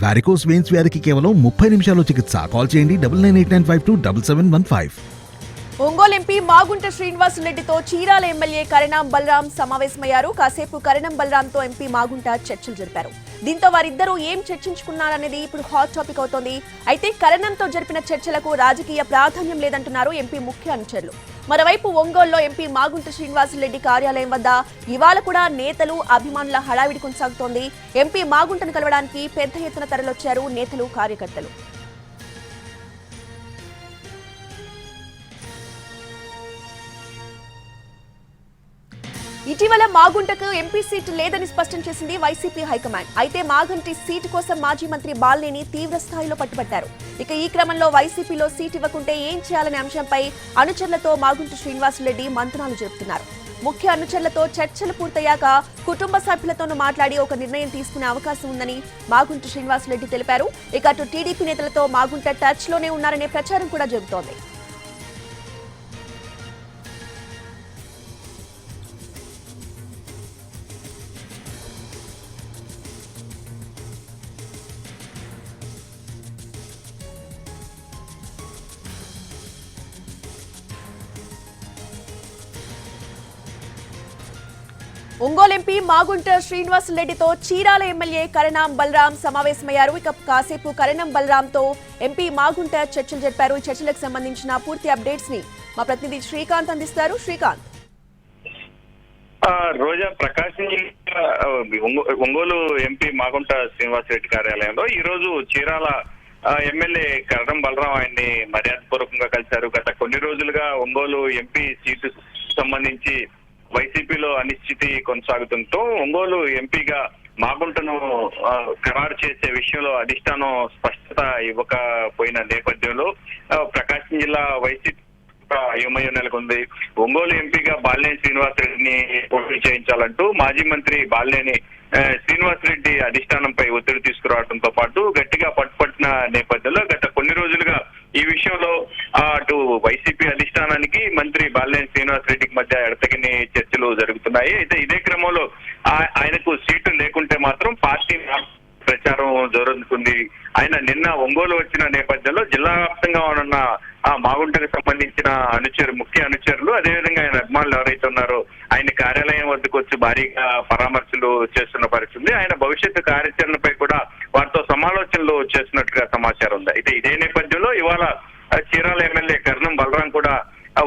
Varicose veins వ్యాధికి కేవలం 30 నిమిషాల్లో చికిత్స. కాల్ చేయండి 9989527715. ఒంగోలు ఎంపీ మాగుంట శ్రీనివాసులరెడ్డితో చీరాల ఎమ్మెల్యే కరణం బలరాం సమావేశమయ్యారు. కాసేపు కరణం బలరాంతో ఎంపీ మాగుంట చర్చలు జరిపారు. దీంతో వారిద్దరూ ఏం చర్చించుకున్నారనేది ఇప్పుడు హాట్ టాపిక్ అవుతోంది. అయితే కరణంతో జరిపిన చర్చలకు రాజకీయ ప్రాధాన్యం లేదంటున్నారు ఎంపీ ముఖ్య అనుచరులు. మరోవైపు ఒంగోలులో ఎంపీ మాగుంట శ్రీనివాసులరెడ్డి కార్యాలయం వద్ద ఇవాళ కూడా నేతలు అభిమానుల హడావిడి కొనసాగుతోంది. ఎంపీ మాగుంటను కలవడానికి పెద్ద ఎత్తున తరలొచ్చారు నేతలు, కార్యకర్తలు. ఇటీవల మాగుంటకు ఎంపీ సీటు లేదని స్పష్టం చేసింది వైసీపీ హైకమాండ్. అయితే మాగంటి సీటు కోసం మాజీ మంత్రి బాలినేని తీవ్ర స్థాయిలో పట్టుబట్టారు. ఇక ఈ క్రమంలో వైసీపీలో సీటు ఇవ్వకుంటే ఏం చేయాలనే అంశంపై అనుచరులతో మాగుంట శ్రీనివాసులరెడ్డి మంతనాలు జరుపుతున్నారు. ముఖ్య అనుచరులతో చర్చలు పూర్తయ్యాక కుటుంబ సభ్యులతోనూ మాట్లాడి ఒక నిర్ణయం తీసుకునే అవకాశం ఉందని మాగుంట శ్రీనివాసులరెడ్డి తెలిపారు. ఇక అటు టీడీపీ నేతలతో మాగుంట టచ్ లోనే ఉన్నారనే ప్రచారం కూడా జరుగుతోంది. ఒంగోలు ఎంపీ మాగుంట శ్రీనివాసులరెడ్డితో చీరాల ఎమ్మెల్యే కరణం బలరాం సమావేశమయ్యారు. ఇక కాసేపు కరణం బలరాంతో ఎంపీ మాగుంట చర్చలు జరిపారు. ఈ చర్చలకు సంబంధించిన పూర్తి అప్డేట్స్ ని మా ప్రతినిధి శ్రీకాంత్ అందిస్తారు. శ్రీకాంత్. రోజా, ప్రకాశం జిల్లా ఒంగోలు ఎంపీ మాగుంట శ్రీనివాసరెడ్డి కార్యాలయంలో ఈ రోజు చీరాల ఎమ్మెల్యే కరణం బలరాం ఆయన్ని మర్యాదపూర్వకంగా కలిశారు. గత కొన్ని రోజులుగా ఒంగోలు ఎంపీ సీటు సంబంధించి వైసీపీలో అనిశ్చితి కొనసాగుతుంటూ ఒంగోలు ఎంపీగా మాగుంటను ఖరారు చేసే విషయంలో అధిష్టానం స్పష్టత ఇవ్వకపోయిన నేపథ్యంలో ప్రకాశం జిల్లా వైసీపీ అయోమయం నెలకొంది. ఒంగోలు ఎంపీగా బాలినేని శ్రీనివాసరెడ్డిని పోటీ చేయించాలంటూ మాజీ మంత్రి బాలినేని శ్రీనివాసరెడ్డి అధిష్టానంపై ఒత్తిడి తీసుకురావడంతో పాటు గట్టిగా పట్టుపట్టిన నేపథ్యంలో గత కొన్ని రోజులుగా ఈ విషయంలో అటు వైసీపీ అధిష్టానానికి మంత్రి బాలినేని శ్రీనివాసరెడ్డికి మధ్య ఎడతెగని చర్చలు జరుగుతున్నాయి. అయితే ఇదే క్రమంలో ఆయనకు సీటు లేకుంటే మాత్రం పార్టీ ప్రచారం జరుగుతుంది. ఆయన నిన్న ఒంగోలు వచ్చిన నేపథ్యంలో జిల్లా వ్యాప్తంగా ఉన్న మాగుంటకు సంబంధించిన ముఖ్య అనుచరులు, అదేవిధంగా ఆయన అభిమానులు ఎవరైతే ఉన్నారో ఆయన కార్యాలయం వద్దకు వచ్చి భారీగా పరామర్శలు చేస్తున్న పరిస్థితి. ఆయన భవిష్యత్తు కార్యాచరణపై కూడా వారితో సమాలోచనలు చేస్తున్నట్టుగా సమాచారం ఉంది. అయితే ఇదే నేపథ్యంలో ఇవాళ చీరాల ఎమ్మెల్యే కరణం బలరాం కూడా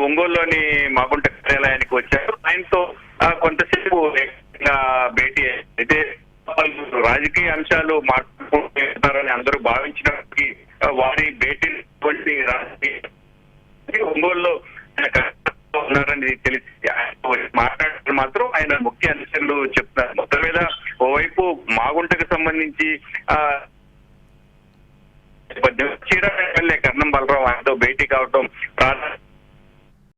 ఒంగోలులోని మాగుంట కార్యాలయానికి వచ్చారు. ఆయనతో కొంతసేపు భేటీ అయితే రాజకీయ అంశాలు మాట్లాడుకుంటున్నారని అందరూ భావించినప్పటికీ వారి భేటీ ఒంగోలులో ఉన్నారని తెలిసి మాట్లాడటం మాత్రం ఆయన ముఖ్య అనుచరులు చెప్తున్నారు. మొత్తం మీద ఓవైపు మాగుంటకు సంబంధించి చీరాల ఎమ్మెల్యే కరణం బలరాం ఆయనతో భేటీ కావడం ప్రాధాన్యత